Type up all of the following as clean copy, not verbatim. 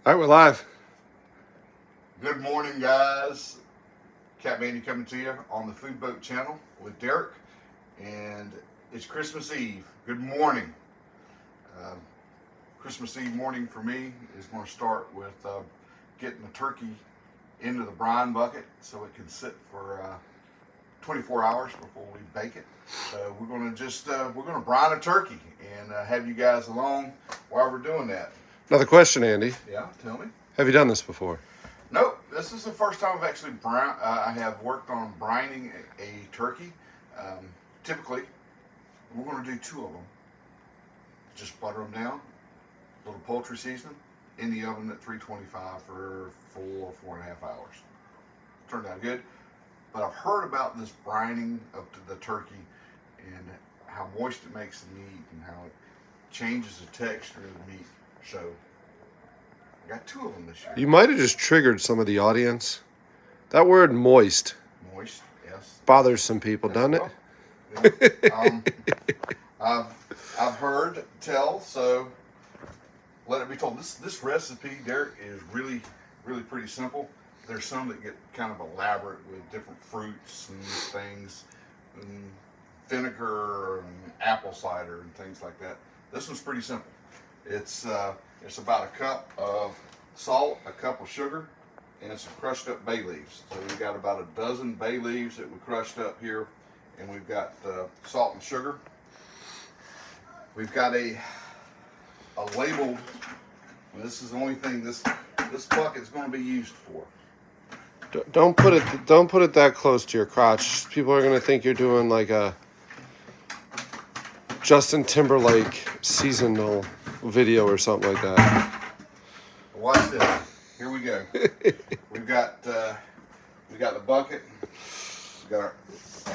All right, we're live. Good morning, guys. Cat Mandy coming to you on the Food Boat channel with Derek, and it's Christmas Eve. Good morning. Christmas Eve morning for me is going to start with getting the turkey into the brine bucket so it can sit for 24 hours before we bake it. So we're going to brine a turkey and have you guys along while we're doing that. Another question, Andy. Yeah, tell me. Have you done this before? Nope, this is the first time I've actually I have worked on brining a turkey. Typically, we're going to do 2 of them. Just butter them down, a little poultry seasoning, in the oven at 325 for 4.5 hours. Turned out good, but I've heard about this brining of the turkey and how moist it makes the meat and how it changes the texture of the meat. So I got 2 of them this year. You might have just triggered some of the audience. That word moist Moist, yes. bothers some people, doesn't it? Yeah. I've heard tell, so let it be told. This recipe, Derek, is really pretty simple. There's some that get kind of elaborate with different fruits and things, and vinegar and apple cider and things like that. This one's pretty simple. It's about a cup of salt, a cup of sugar, and some crushed up bay leaves. So we've got about a dozen bay leaves that we crushed up here, and we've got salt and sugar. We've got a labeled. This is the only thing this bucket's going to be used for. Don't put it that close to your crotch. People are going to think you're doing like a Justin Timberlake seasonal video or something like that. Watch this. Here we go. we got the bucket. We got our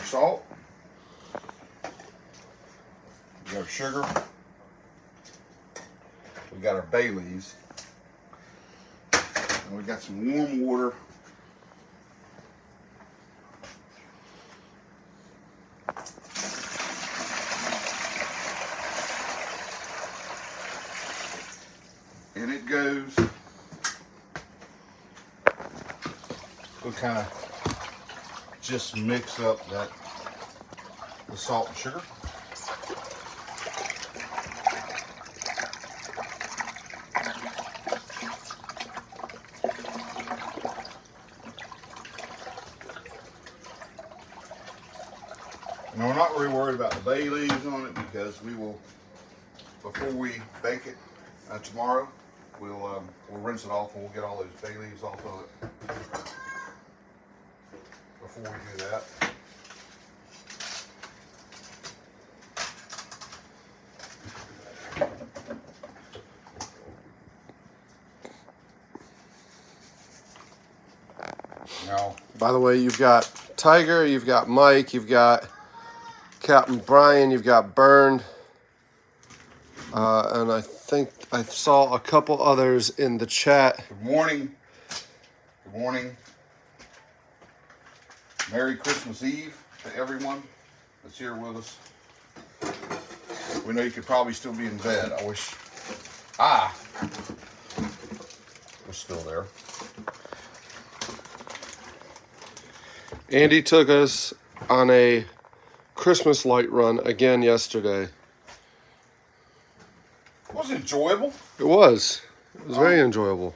salt. We got our sugar. We got our bay leaves. And we got some warm water. And it goes, we'll kind of just mix up the salt and sugar. Now we're not really worried about the bay leaves on it because we will, before we bake it tomorrow, we'll rinse it off and we'll get all those bay leaves off of it before we do that. Now, By the way, you've got Tiger, you've got Mike, you've got Captain Brian, you've got Burned, and I think I saw a couple others in the chat. good morning. Good morning. Merry Christmas Eve to everyone that's here with us. We know you could probably still be in bed. I wish I was still there. Andy took us on a Christmas light run again yesterday. It was enjoyable. It was very enjoyable.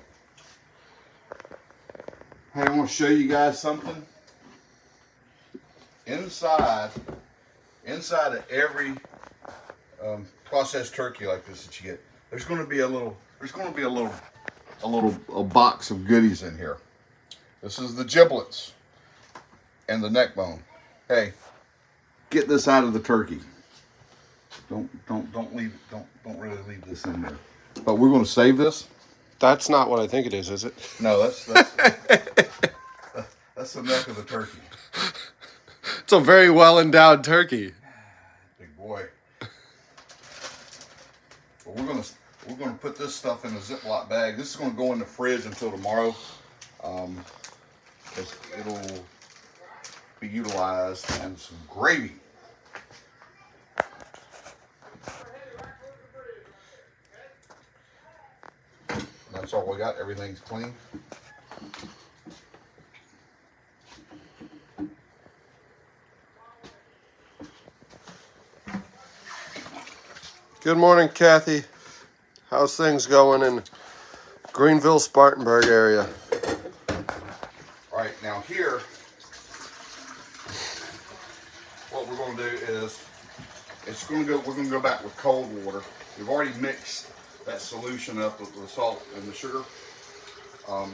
Hey, I want to show you guys something. Inside of every processed turkey like this that you get, there's going to be a box of goodies in here. This is the giblets and the neck bone. Hey, get this out of the turkey. Don't really leave this in there. But we're going to save this. That's not what I think it is it? No, that's that's the neck of the turkey. It's a very well-endowed turkey. Big boy. But we're gonna put this stuff in a Ziploc bag. This is gonna go in the fridge until tomorrow, because it'll be utilized in some gravy. That's that's all we got. Everything's clean. Good morning, Kathy. How's things going in Greenville, Spartanburg area? All right, now here, what we're going to do is, we're going to go back with cold water. We've already mixed that solution up with the salt and the sugar. But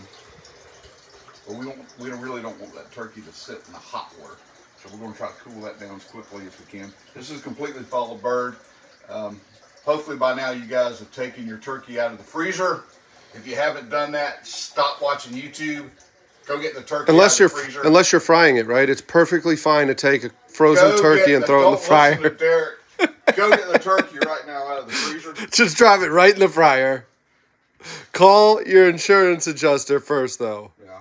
we really don't want that turkey to sit in the hot water. So we're going to try to cool that down as quickly as we can. This is completely fall of bird. Hopefully by now you guys have taken your turkey out of the freezer. If you haven't done that, stop watching YouTube. Go get the turkey out of the freezer. Unless you're frying it, right? It's perfectly fine to take a frozen turkey and throw it in the fryer. Go get the turkey right now out of the freezer. Just drop it right in the fryer. Call your insurance adjuster first, though. Yeah,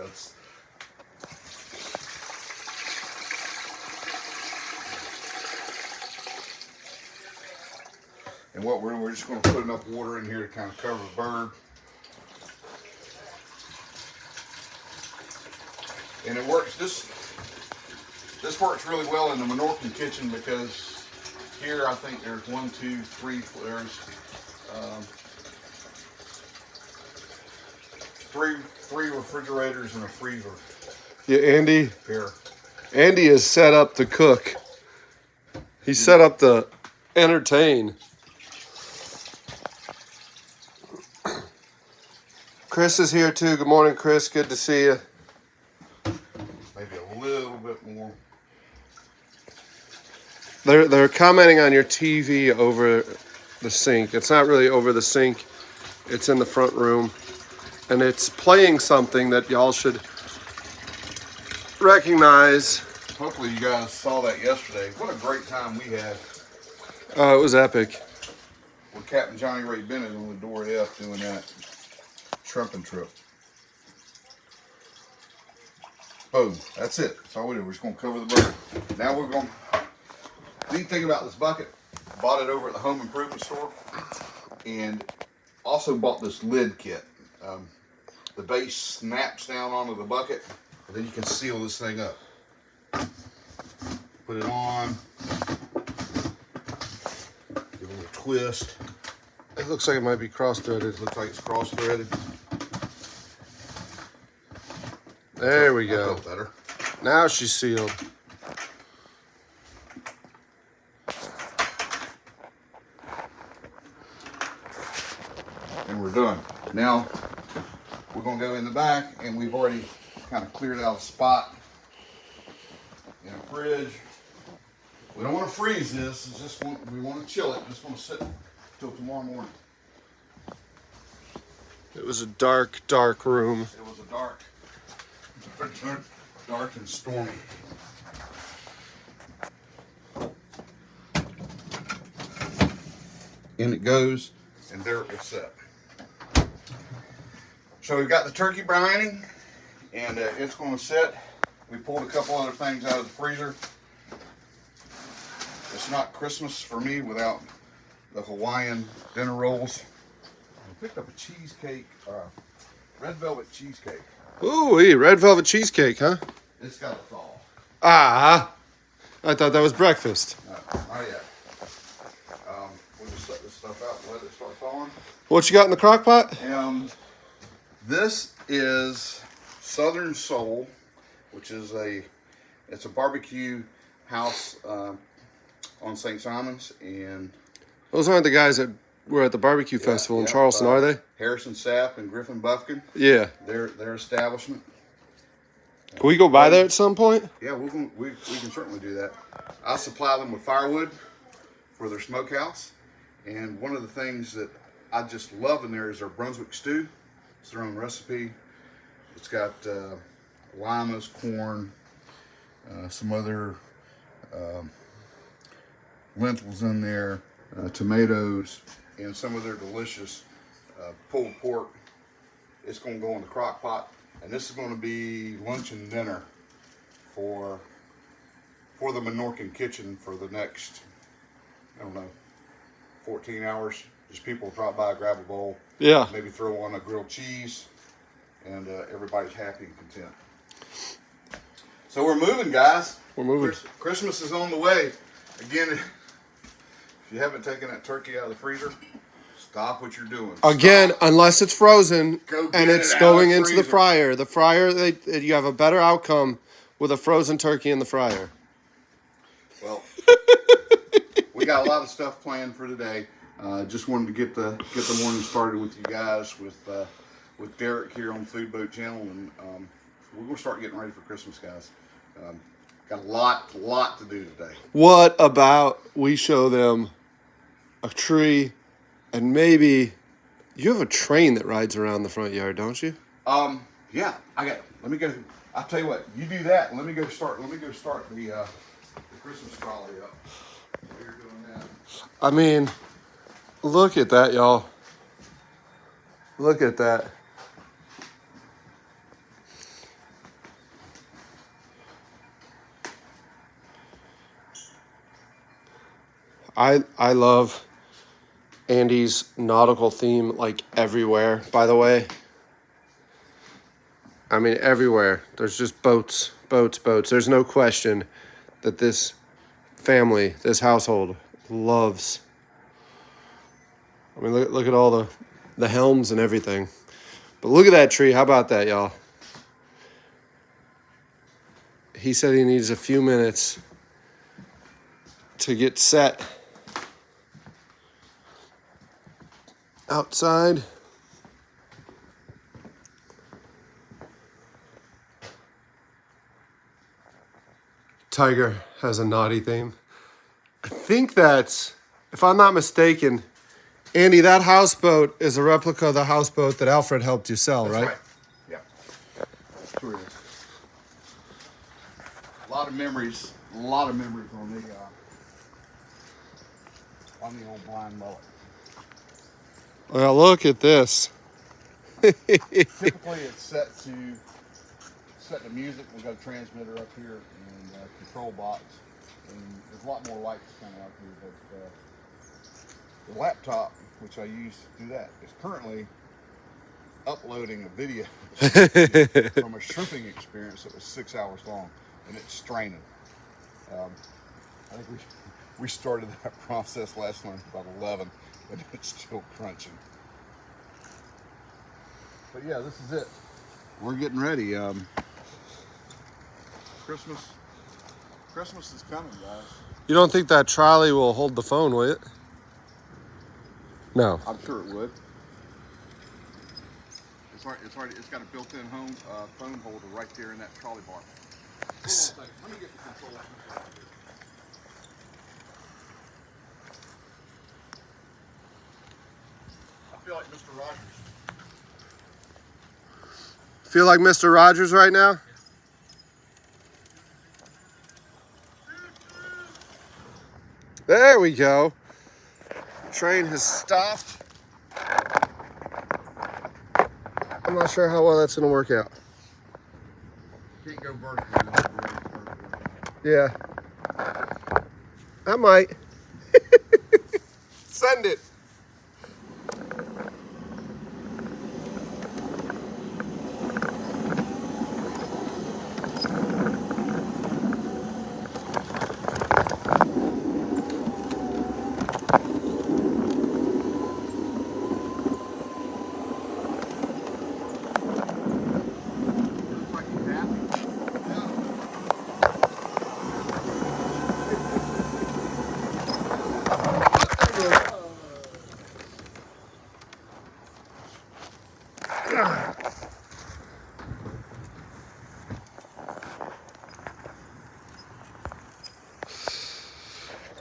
it's... And what we're just going to put enough water in here to kind of cover the bird. And it works. This works really well in the Menorcan kitchen because here I think there's 1, 2, 3. There's three refrigerators and a freezer. Yeah, Andy. Here. Andy is set up to cook. He's set up to entertain. Chris is here too. Good morning, Chris. Good to see you. Maybe a little bit more. They're commenting on your TV over the sink. It's not really over the sink. It's in the front room. And it's playing something that y'all should recognize. Hopefully you guys saw that yesterday. What a great time we had. Oh, it was epic. With Captain Johnny Ray Bennett on the Door F doing that shrimping trip. Boom. That's it. That's all we do. We're just going to cover the bird. Now we're going to... Neat thing about this bucket, bought it over at the home improvement store and also bought this lid kit. The base snaps down onto the bucket, and then you can seal this thing up. Put it on, give it a little twist. It looks like it might be cross-threaded. Looks like it's cross-threaded. There we That go. felt better. Now she's sealed. And we're done. Now, we're going to go in the back, and we've already kind of cleared out a spot in a fridge. We don't want to freeze this. It's just we want to chill it. Just want to sit till tomorrow morning. It was a dark, dark room. It was a dark and stormy. In it goes, and there it will set. So we've got the turkey brining, and it's going to sit. We pulled a couple other things out of the freezer. It's not Christmas for me without the Hawaiian dinner rolls. I picked up a cheesecake, red velvet cheesecake. Ooh, red velvet cheesecake, huh? It's got to thaw. Ah, I thought that was breakfast. No, not yet. We'll just set this stuff out and let it start thawing. What you got in the crock pot? This is Southern Soul, which is it's a barbecue house on St. Simon's, and Those aren't the guys that were at the barbecue festival in Charleston, are they? Harrison Sapp and Griffin Buffkin. Yeah. Their establishment. Can we go by there at some point? Yeah, we can certainly do that. I supply them with firewood for their smokehouse, and one of the things that I just love in there is their Brunswick stew. It's their own recipe. It's got limas, corn, some other lentils in there, tomatoes, and some of their delicious pulled pork. It's going to go in the crock pot, and this is going to be lunch and dinner for the Menorcan kitchen for the next, I don't know, 14 hours. Just people drop by, grab a bowl, Yeah. maybe throw on a grilled cheese, and everybody's happy and content. So we're moving, guys. We're moving. Christmas is on the way. Again, if you haven't taken that turkey out of the freezer, stop what you're doing. Again, Stop. unless it's frozen Go get and it's it out going of the into the freezer. fryer. The fryer, you have a better outcome with a frozen turkey in the fryer. Well, we got a lot of stuff planned for today. Just wanted to get the morning started with you guys, with Derek here on the Food Boat channel, and we're gonna start getting ready for Christmas, guys. Got a lot to do today. What about we show them a tree and maybe you have a train that rides around the front yard, don't you? Yeah, let me go. I'll tell you what. You do that. And let me go start the Christmas trolley up. While you're doing that. I mean, look at that, y'all. Look at that. I love Andy's nautical theme, like everywhere, by the way. I mean, everywhere. There's just boats, boats, boats. There's no question that this family, this household loves. I mean, look at all the helms and everything. But look at that tree. How about that, y'all? He said he needs a few minutes to get set outside. Tiger has a naughty theme. I think that's, if I'm not mistaken, Andy, that houseboat is a replica of the houseboat that Alfred helped you sell, That's right? right. Yeah. Sure is. A lot of memories on the old blind mullet. Well, look at this. Typically, it's set the music. We've got a transmitter up here and a control box, and there's a lot more lights coming out here. But the laptop, which I use to do that, is currently uploading a video from a shrimping experience that was 6 hours long, and it's straining. I think we started that process last night about 11, and it's still crunching. But yeah, this is it. We're getting ready. Christmas is coming, guys. You don't think that trolley will hold the phone, will it? No. I'm sure it would. It's got a built-in phone holder right there in that trolley bar. Hold on a second. Let me get the control. I feel like Mr. Rogers. Feel like Mr. Rogers right now? There we go. Train has stopped. I'm not sure how well that's going to work out. Can't go vertical. Yeah. I might. Send it.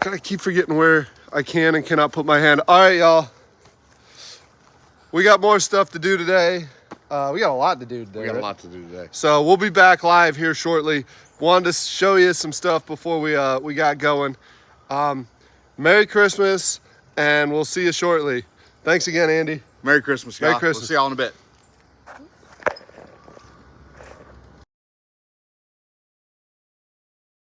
I keep forgetting where I can and cannot put my hand. All right, y'all. We got more stuff to do today. We got a lot to do today. We got a right? lot to do today. So we'll be back live here shortly. Wanted to show you some stuff before we got going. Merry Christmas, and we'll see you shortly. Thanks again, Andy. Merry Christmas, y'all. Merry Christmas. We'll see y'all in a bit.